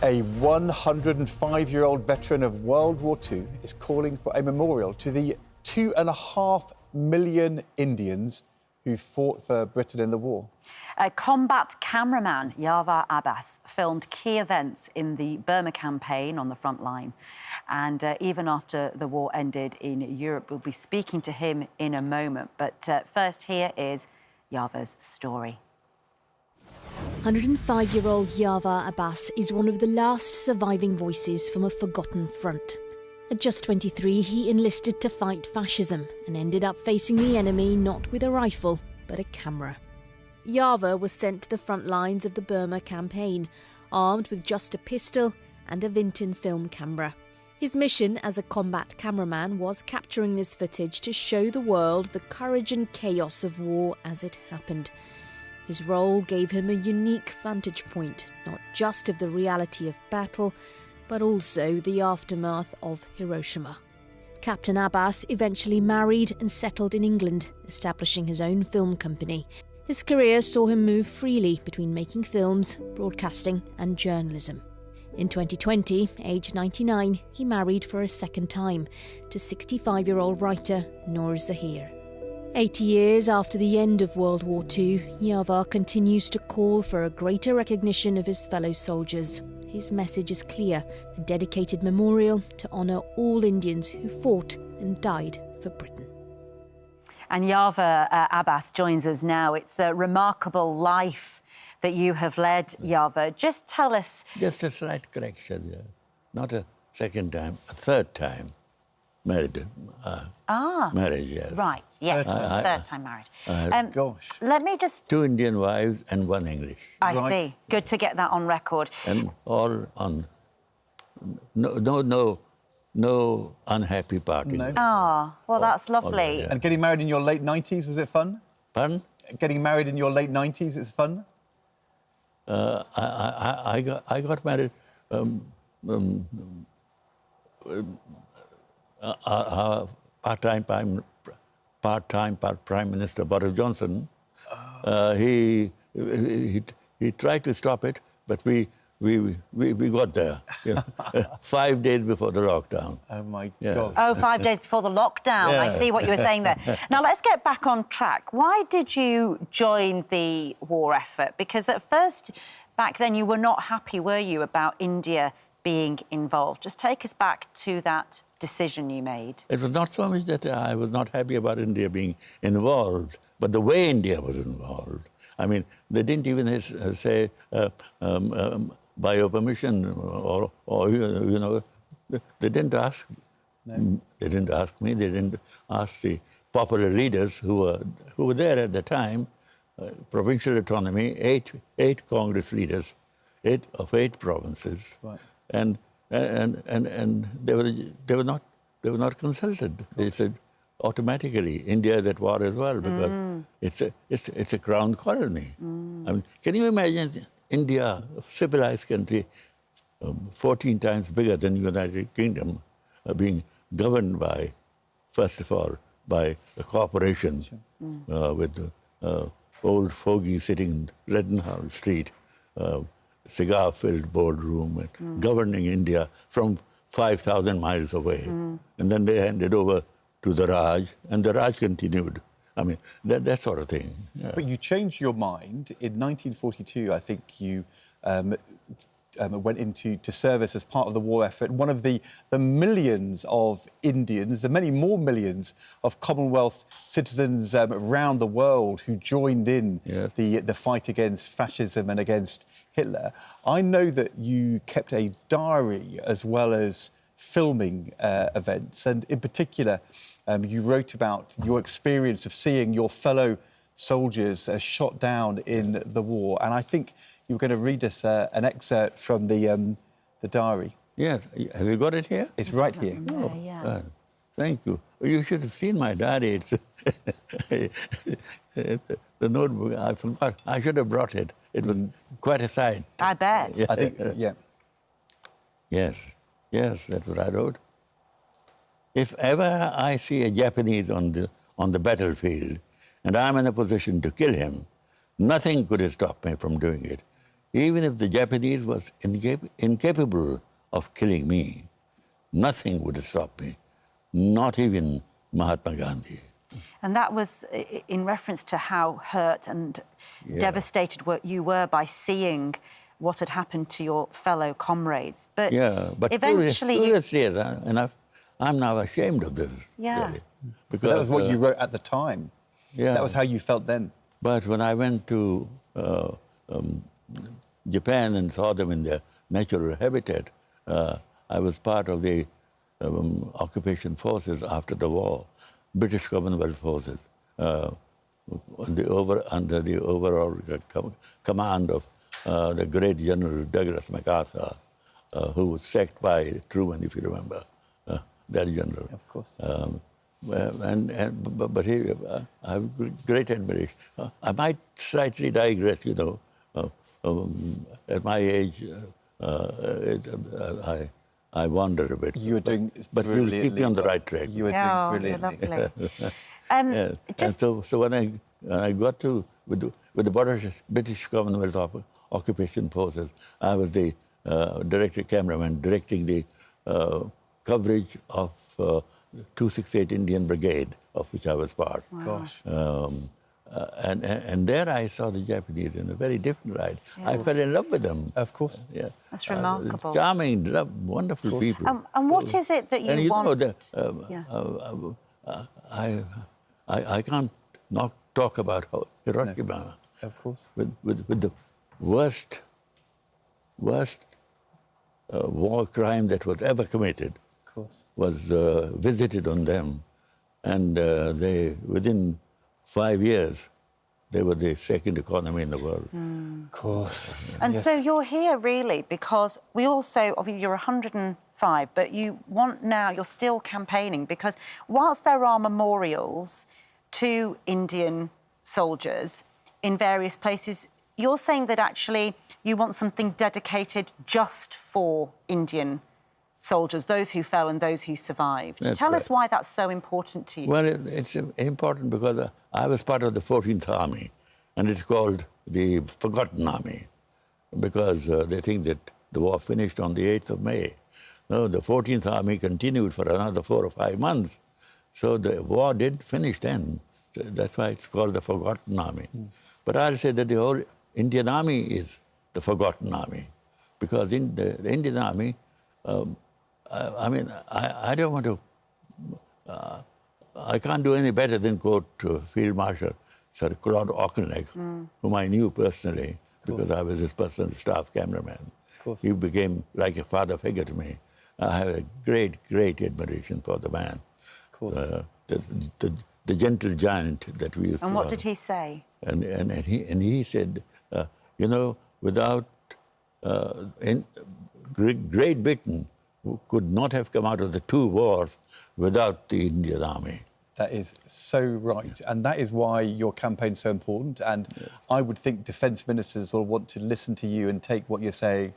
A 105-year-old veteran of World War II is calling for a memorial to the 2.5 million Indians who fought for Britain in the war. A combat cameraman, Yarvar Abbas, filmed key events in the Burma Campaign on the front line. And even after the war ended in Europe, we'll be speaking to him in a moment. But first, here is Yavar's story. 105-year-old Yarvar Abbas is one of the last surviving voices from a forgotten front. At just 23, he enlisted to fight fascism and ended up facing the enemy not with a rifle, but a camera. Yavar was sent to the front lines of the Burma Campaign, armed with just a pistol and a Vinton film camera. His mission as a combat cameraman was capturing this footage to show the world the courage and chaos of war as it happened. His role gave him a unique vantage point, not just of the reality of battle, but also the aftermath of Hiroshima. Captain Abbas eventually married and settled in England, establishing his own film company. His career saw him move freely between making films, broadcasting and journalism. In 2020, aged 99, he married for a second time to 65-year-old writer Noor Zahir. 80 years after the end of World War II, Yavar continues to call for a greater recognition of his fellow soldiers. His message is clear, a dedicated memorial to honour all Indians who fought and died for Britain. And Yarvar Abbas joins us now. It's a remarkable life that you have led, Yarvar. Just tell us... Just a slight correction, yeah. Not a second time, a third time married. Marriage, yes. Right, yes, third time married. Gosh. Let me just... 2 Indian wives and 1 English. I see. Good to get that on record. And all on... No unhappy party. No. Ah, well, that's lovely. And getting married in your late 90s, was it fun? Pardon? Getting married in your late 90s is fun? I got married... part-time Prime Minister Boris Johnson, he tried to stop it, but we got there. You know, 5 days before the lockdown. Oh my God! Oh, 5 days before the lockdown. Yeah. I see what you were saying there. Now let's get back on track. Why did you join the war effort? Because at first, back then, you were not happy, were you, about India being involved? Just take us back to that decision you made. It was not so much that I was not happy about India being involved, but the way India was involved. I mean, they didn't even say, by your permission, or you know, they didn't ask. No. They didn't ask me. They didn't ask the popular leaders who were there at the time. Provincial autonomy, eight Congress leaders, 8 of 8 provinces, right. And they were not consulted. They said automatically India is at war as well because it's a crown colony. I mean, can you imagine India, a civilized country, 14 times bigger than the United Kingdom, being governed by, first of all, by a corporation with old fogey sitting in Leadenhall Street, cigar-filled boardroom, and governing India from 5,000 miles away. And then they handed over to the Raj, and the Raj continued. I mean, that sort of thing. Yeah. But you changed your mind. In 1942, I think you went into service as part of the war effort. One of the millions of Indians, the many more millions of Commonwealth citizens around the world who joined in the fight against fascism and against Hitler. I know that you kept a diary as well as filming events, and in particular, you wrote about your experience of seeing your fellow soldiers shot down in the war, and I think you were going to read us an excerpt from the diary. Yes. Have you got it here? It's right here. Oh, yeah. Thank you. You should have seen my diary. The notebook, I forgot. I should have brought it. It was quite a sight. I bet. I think, yeah. Yes, that's what I wrote. If ever I see a Japanese on the battlefield and I'm in a position to kill him, nothing could stop me from doing it. even if the Japanese was incapable of killing me, nothing would stop me, not even Mahatma Gandhi. And that was in reference to how hurt and devastated you were by seeing what had happened to your fellow comrades. But eventually... Seriously enough, I'm now ashamed of this. Yeah. Really, because that was what you wrote at the time. Yeah. That was how you felt then. But when I went to Japan and saw them in their natural habitat, I was part of the occupation forces after the war, British Commonwealth forces, under the overall command of the great General Douglas MacArthur, who was sacked by Truman, if you remember, that general. Of course. But I have great admiration. I might slightly digress, you know. At my age, I wander a bit. You were doing but you'll keep me on the right track. You were doing brilliantly. Lovely. And so when I got to with the British Commonwealth occupation forces, I was the cameraman directing the coverage of 268 Indian Brigade, of which I was part. Wow. Gosh. And there I saw the Japanese in a very different light. Yeah. I fell in love with them. Of course. Yeah. That's remarkable. Charming, wonderful people. And what is it that you want? I can't not talk about Hiroshima. No. Of course. With the worst war crime that was ever committed. Of course. Was visited on them, and they within 5 years, they were the second economy in the world. Of course. And yes. so you're here really because we also, obviously you're 105, but you want now, you're still campaigning because whilst there are memorials to Indian soldiers in various places, you're saying that actually you want something dedicated just for Indian soldiers, those who fell and those who survived. Tell us why that's so important to you. Well, it's important because I was part of the 14th Army, and it's called the Forgotten Army, because they think that the war finished on the 8th of May. No, the 14th Army continued for another 4 or 5 months, so the war didn't finish then. So that's why it's called the Forgotten Army. But I'll say that the whole Indian Army is the Forgotten Army, because in the Indian Army, I mean, I don't want to, I can't do any better than quote Field Marshal Sir Claude Auchinleck, whom I knew personally because I was his personal staff cameraman. He became like a father figure to me. I have a great, great admiration for the man. The gentle giant that we used to And what have. did he say? And he said, you know, without in Great Britain could not have come out of the 2 wars without the Indian Army. That is so right. And that is why your campaign's so important. And I would think defence ministers will want to listen to you and take what you're saying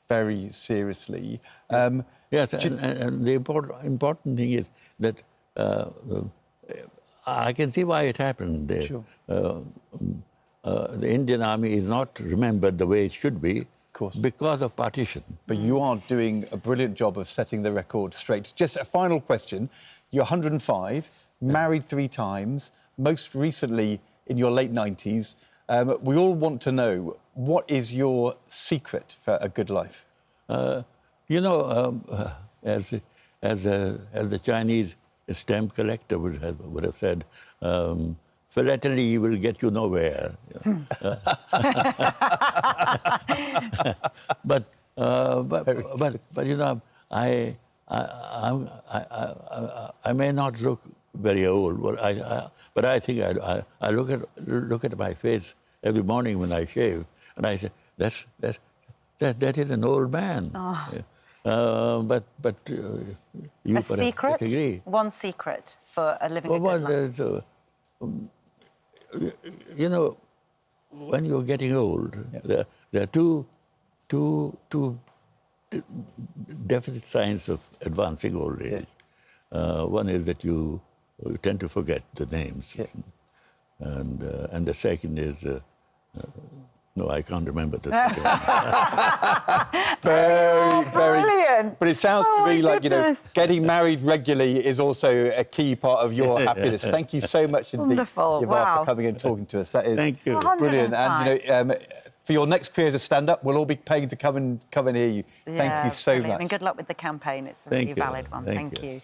very seriously. Yes, and the important thing is that I can see why it happened. Sure. The Indian Army is not remembered the way it should be. Because of partition. But you are doing a brilliant job of setting the record straight. Just a final question. You're 105, married 3 times, most recently in your late 90s. We all want to know, what is your secret for a good life? You know, as the Chinese stamp collector would have said, philately will get you nowhere. But you know, I may not look very old, but I think I look at my face every morning when I shave, and I say that is an old man. Oh. But you a secret? Agree. One secret for living a good life. You know, when you're getting old, there are two definite signs of advancing old age. One is that you tend to forget the names, and the second is No, I can't remember the Very, very. Brilliant. But it sounds to me like, goodness. getting married regularly is also a key part of your happiness. Thank you so much indeed, Wonderful. Yavar, Wow. for coming and talking to us. That is Thank you. brilliant. 105. And, for your next career as a stand-up, we'll all be paying to come and hear you. Thank you so Brilliant. much. And good luck with the campaign. It's a Thank really you. valid one. Thank Thank you. you.